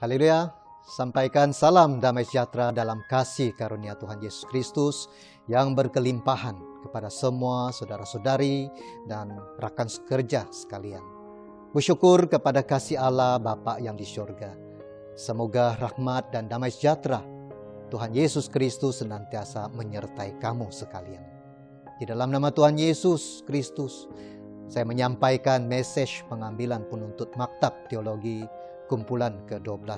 Haleluya, sampaikan salam damai sejahtera dalam kasih karunia Tuhan Yesus Kristus yang berkelimpahan kepada semua saudara-saudari dan rakan sekerja sekalian. Bersyukur kepada kasih Allah Bapa yang di surga. Semoga rahmat dan damai sejahtera Tuhan Yesus Kristus senantiasa menyertai kamu sekalian. Di dalam nama Tuhan Yesus Kristus, saya menyampaikan message pengambilan penuntut Maktab Teologi kumpulan ke-12,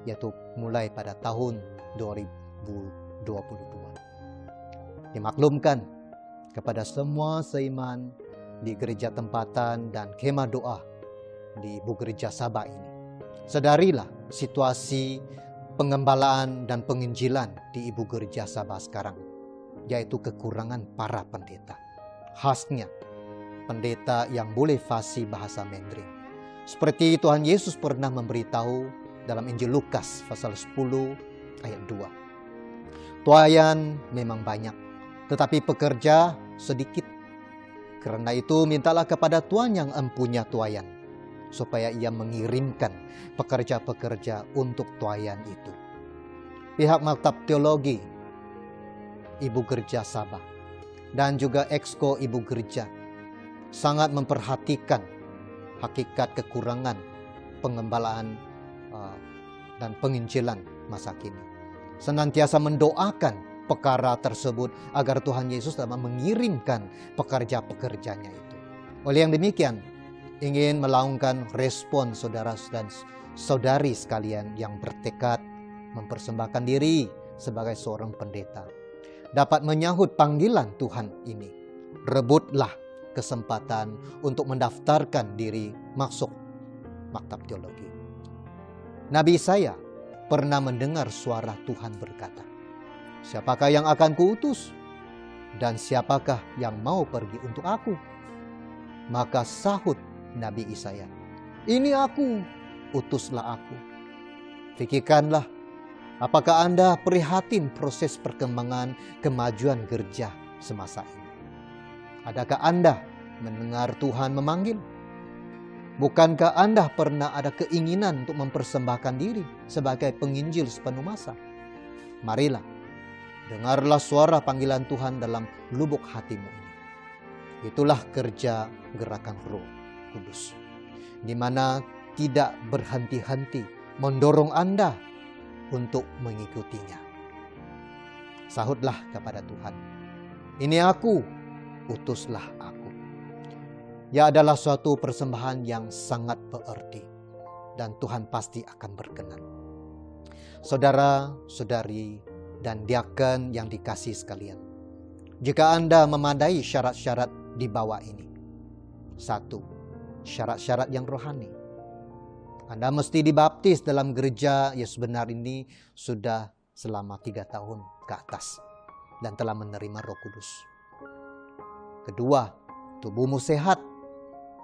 yaitu mulai pada tahun 2022. Dimaklumkan kepada semua seiman di gereja tempatan dan kemah doa di Ibu Gereja Sabah ini. Sadarilah situasi pengembalaan dan penginjilan di Ibu Gereja Sabah sekarang, yaitu kekurangan para pendeta. Khasnya pendeta yang boleh fasih bahasa Mandarin. Seperti Tuhan Yesus pernah memberitahu dalam Injil Lukas pasal 10 ayat 2. Tuayan memang banyak, tetapi pekerja sedikit. Karena itu mintalah kepada Tuhan yang empunya tuayan, supaya ia mengirimkan pekerja-pekerja untuk tuayan itu. Pihak Maktab Teologi Ibu Gereja Sabah dan juga Exco Ibu Gereja sangat memperhatikan hakikat kekurangan pengembalaan dan penginjilan masa kini. Senantiasa mendoakan perkara tersebut agar Tuhan Yesus dapat mengirimkan pekerja-pekerjanya itu. Oleh yang demikian, ingin melakukan respon saudara dan saudari sekalian yang bertekad mempersembahkan diri sebagai seorang pendeta, dapat menyahut panggilan Tuhan ini. Rebutlah kesempatan untuk mendaftarkan diri masuk Maktab Teologi. Nabi Yesaya pernah mendengar suara Tuhan berkata, "Siapakah yang akan kuutus? Dan siapakah yang mau pergi untuk aku?" Maka sahut Nabi Yesaya, "Ini aku, utuslah aku." Pikirkanlah, apakah Anda prihatin proses perkembangan kemajuan gereja semasa ini? Adakah Anda mendengar Tuhan memanggil? Bukankah Anda pernah ada keinginan untuk mempersembahkan diri sebagai penginjil sepenuh masa? Marilah, dengarlah suara panggilan Tuhan dalam lubuk hatimu ini. Itulah kerja gerakan Roh Kudus, di mana tidak berhenti-henti mendorong Anda untuk mengikutinya. Sahutlah kepada Tuhan, "Ini aku, utuslah aku." Ya, adalah suatu persembahan yang sangat berarti dan Tuhan pasti akan berkenan. Saudara, saudari, dan diaken yang dikasihi sekalian, jika Anda memadai syarat-syarat di bawah ini. 1. Syarat-syarat yang rohani. Anda mesti dibaptis dalam gereja yang sebenar ini sudah selama 3 tahun ke atas dan telah menerima Roh Kudus. Kedua, tubuhmu sehat,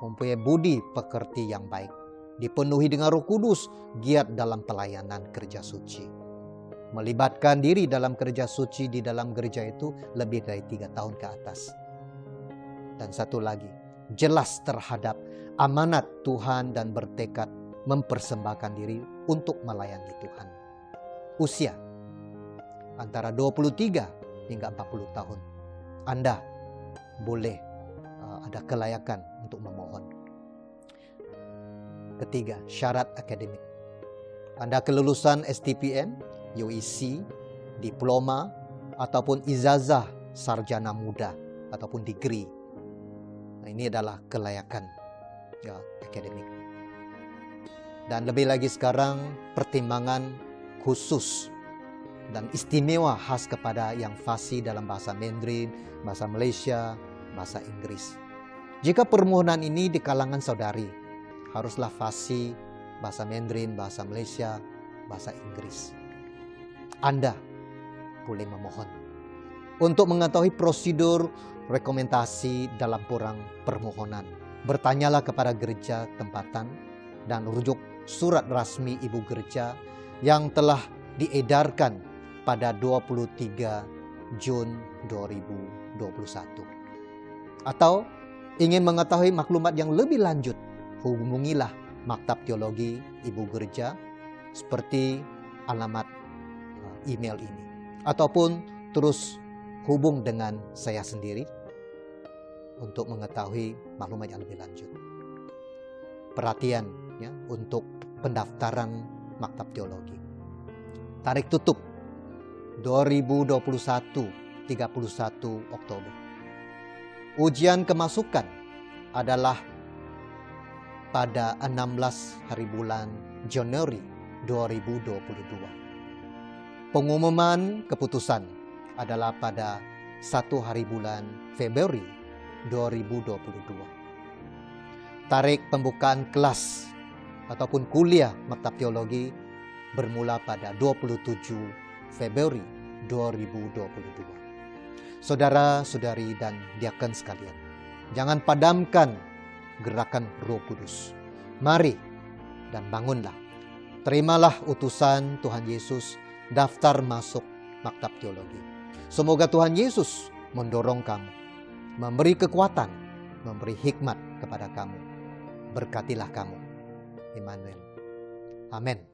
mempunyai budi pekerti yang baik, dipenuhi dengan Roh Kudus, giat dalam pelayanan kerja suci. Melibatkan diri dalam kerja suci di dalam gereja itu lebih dari 3 tahun ke atas. Dan satu lagi, jelas terhadap amanat Tuhan dan bertekad mempersembahkan diri untuk melayani Tuhan. Usia antara 23 hingga 40 tahun. Anda boleh ada kelayakan untuk memohon. Ketiga, syarat akademik. Anda kelulusan STPM, UEC, diploma, ataupun ijazah sarjana muda, ataupun degree. Nah, ini adalah kelayakan akademik. Dan lebih lagi sekarang, pertimbangan khusus dan istimewa khas kepada yang fasih dalam bahasa Mandarin, bahasa Malaysia, bahasa Inggris. Jika permohonan ini di kalangan saudari, haruslah fasih bahasa Mandarin, bahasa Malaysia, bahasa Inggris. Anda boleh memohon. Untuk mengetahui prosedur rekomendasi dalam permohonan, bertanyalah kepada gereja tempatan dan rujuk surat rasmi Ibu Gereja yang telah diedarkan pada 23 Jun 2021. Atau ingin mengetahui maklumat yang lebih lanjut, hubungilah Maktab Teologi Ibu Gereja seperti alamat email ini. Ataupun terus hubung dengan saya sendiri untuk mengetahui maklumat yang lebih lanjut. Perhatian ya, untuk pendaftaran Maktab Teologi. Tarik tutup 2021 31 Oktober. Ujian kemasukan adalah pada 16 hari bulan Januari 2022. Pengumuman keputusan adalah pada 1 hari bulan Februari 2022. Tarik pembukaan kelas ataupun kuliah Maktab Teologi bermula pada 27 Februari 2022. Saudara-saudari dan diaken sekalian, jangan padamkan gerakan Roh Kudus. Mari dan bangunlah. Terimalah utusan Tuhan Yesus, daftar masuk Maktab Teologi. Semoga Tuhan Yesus mendorong kamu, memberi kekuatan, memberi hikmat kepada kamu. Berkatilah kamu. Immanuel. Amin.